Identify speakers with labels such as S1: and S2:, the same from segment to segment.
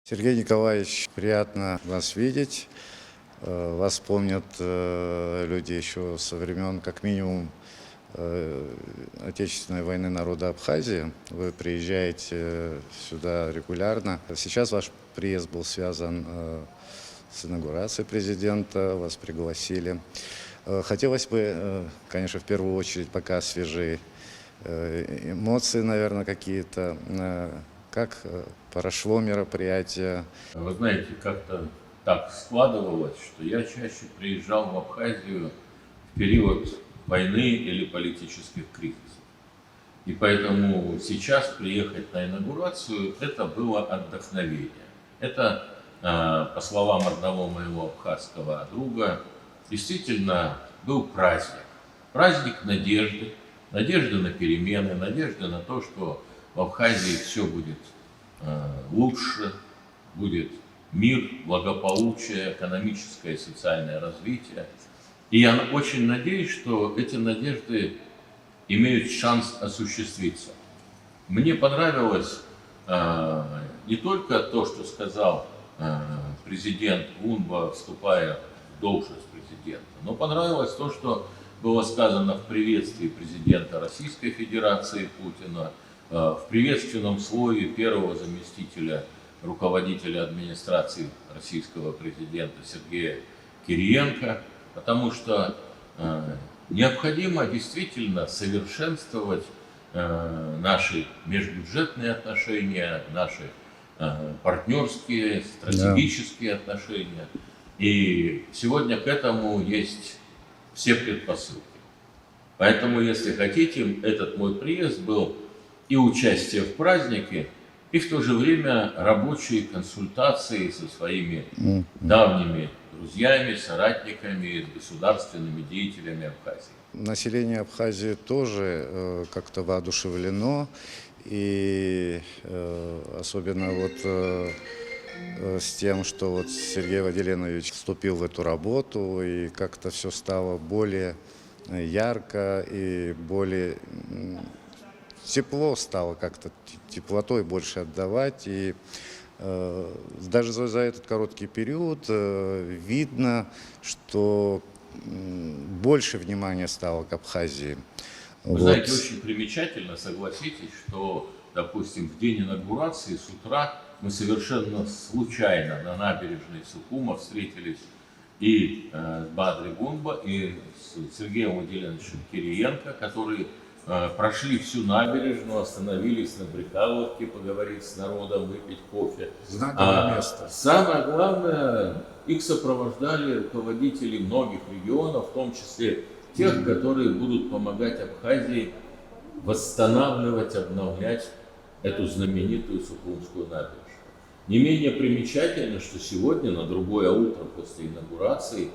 S1: Сергей Николаевич, приятно вас видеть. Вас помнят люди еще со времен, как минимум, Отечественной войны народа Абхазии. Вы приезжаете сюда регулярно. Сейчас ваш приезд был связан с инаугурацией президента, вас пригласили. Хотелось бы, конечно, в первую очередь, пока свежие эмоции, наверное, какие-то. Как прошло мероприятие?
S2: Вы знаете, как-то так складывалось, что я чаще приезжал в Абхазию в период войны или политических кризисов. И поэтому сейчас приехать на инаугурацию – это было отдохновение. Это, по словам одного моего абхазского друга, действительно был праздник. Праздник надежды, надежды на перемены, надежды на то, что в Абхазии все будет лучше, будет мир, благополучие, экономическое и социальное развитие. И я очень надеюсь, что эти надежды имеют шанс осуществиться. Мне понравилось не только то, что сказал президент Гунба, вступая в должность президента, но понравилось то, что было сказано в приветствии президента Российской Федерации Путина, в приветственном слове первого заместителя руководителя администрации российского президента Сергея Кириенко, потому что необходимо действительно совершенствовать наши межбюджетные отношения, наши партнерские, стратегические отношения. И сегодня к этому есть все предпосылки. Поэтому, если хотите, этот мой приезд был и участие в празднике, и в то же время рабочие консультации со своими давними друзьями, соратниками, государственными деятелями Абхазии.
S1: Население Абхазии тоже как-то воодушевлено, и особенно с тем, что Сергей Владимирович вступил в эту работу, и как-то все стало более ярко и более тепло стало, как-то теплотой больше отдавать. И даже за этот короткий период видно, что больше внимания стало к Абхазии.
S2: Вы знаете, очень примечательно, согласитесь, что, допустим, в день инаугурации с утра мы совершенно случайно на набережной Сухума встретились и с Бадри Гунба, и с Сергеем Владимировичем Кириенко, которые прошли всю набережную, остановились на Брикаловке, поговорить с народом, выпить кофе.
S1: Знаковое место.
S2: Самое главное, их сопровождали руководители многих регионов, в том числе тех, которые будут помогать Абхазии восстанавливать, обновлять эту знаменитую Сухумскую набережную. Не менее примечательно, что сегодня, на другое утро после инаугурации,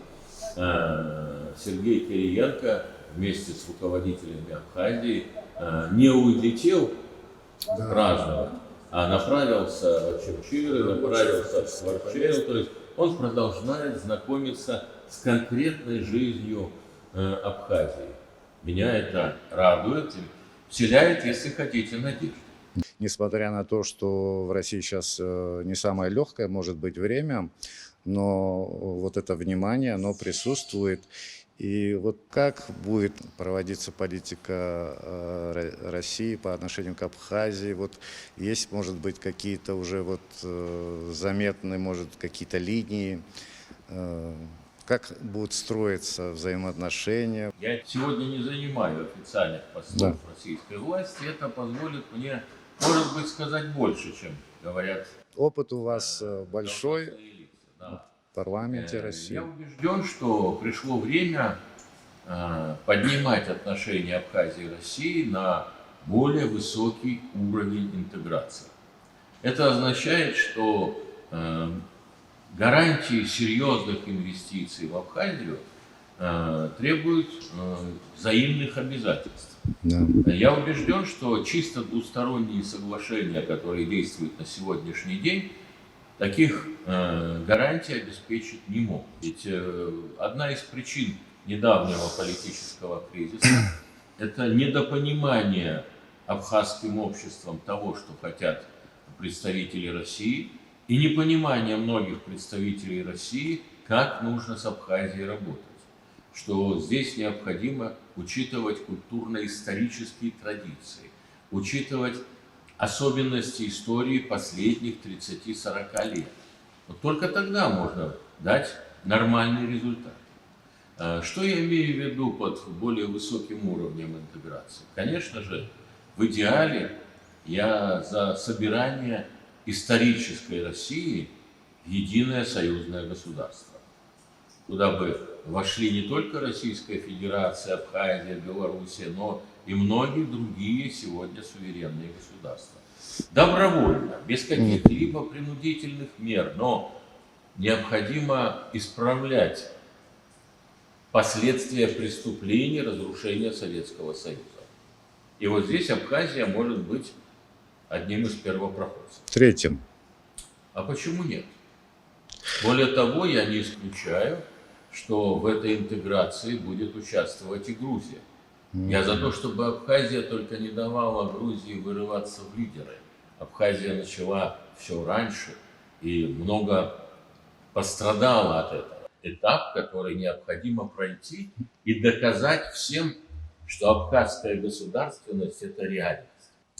S2: Сергей Кириенко вместе с руководителями Абхазии не улетел праздновать, а направился в Чурчил, направился в Скворчел. То есть он продолжает знакомиться с конкретной жизнью Абхазии. Меня это радует, вселяет, если хотите, надежду.
S1: Несмотря на то, что в России сейчас не самое легкое может быть время, но это внимание, оно присутствует. И как будет проводиться политика России по отношению к Абхазии? Есть, может быть, какие-то уже заметные, может, какие-то линии? Как будут строиться взаимоотношения?
S2: Я сегодня не занимаю официальных постов российской власти. Это позволит мне, может быть, сказать больше, чем говорят.
S1: Опыт у вас большой в парламенте России.
S2: Я убежден, что пришло время поднимать отношения Абхазии и России на более высокий уровень интеграции. Это означает, что гарантии серьезных инвестиций в Абхазию требуют взаимных обязательств. Я убежден, что чисто двусторонние соглашения, которые действуют на сегодняшний день, таких гарантий обеспечить не могут. Ведь одна из причин недавнего политического кризиса – это недопонимание абхазским обществом того, что хотят представители России, и непонимание многих представителей России, как нужно с Абхазией работать, что здесь необходимо учитывать культурно-исторические традиции, учитывать особенности истории последних 30-40 лет. Вот только тогда можно дать нормальный результат. Что я имею в виду под более высоким уровнем интеграции? Конечно же, в идеале я за собирание исторической России в единое союзное государство, куда бы вошли не только Российская Федерация, Абхазия, Белоруссия, но и многие другие сегодня суверенные государства. Добровольно, без каких-либо принудительных мер, но необходимо исправлять последствия преступлений разрушения Советского Союза. И вот здесь Абхазия может быть одним из первопроходцев.
S1: Третьим.
S2: А почему нет? Более того, я не исключаю, что в этой интеграции будет участвовать и Грузия. Я за то, чтобы Абхазия только не давала Грузии вырываться в лидеры. Абхазия начала все раньше и много пострадала от этого. Этап, который необходимо пройти и доказать всем, что абхазская государственность – это реальность.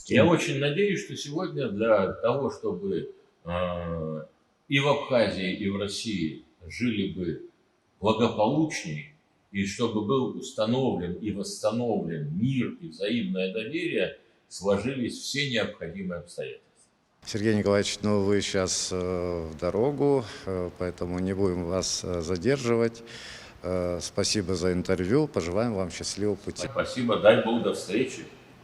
S2: Я очень надеюсь, что сегодня для того, чтобы и в Абхазии, и в России жили бы благополучнее, и чтобы был установлен и восстановлен мир и взаимное доверие, сложились все необходимые обстоятельства.
S1: Сергей Николаевич, ну вы сейчас в дорогу, поэтому не будем вас задерживать. Спасибо за интервью, пожелаем вам счастливого пути.
S2: Спасибо, дай Бог, до встречи.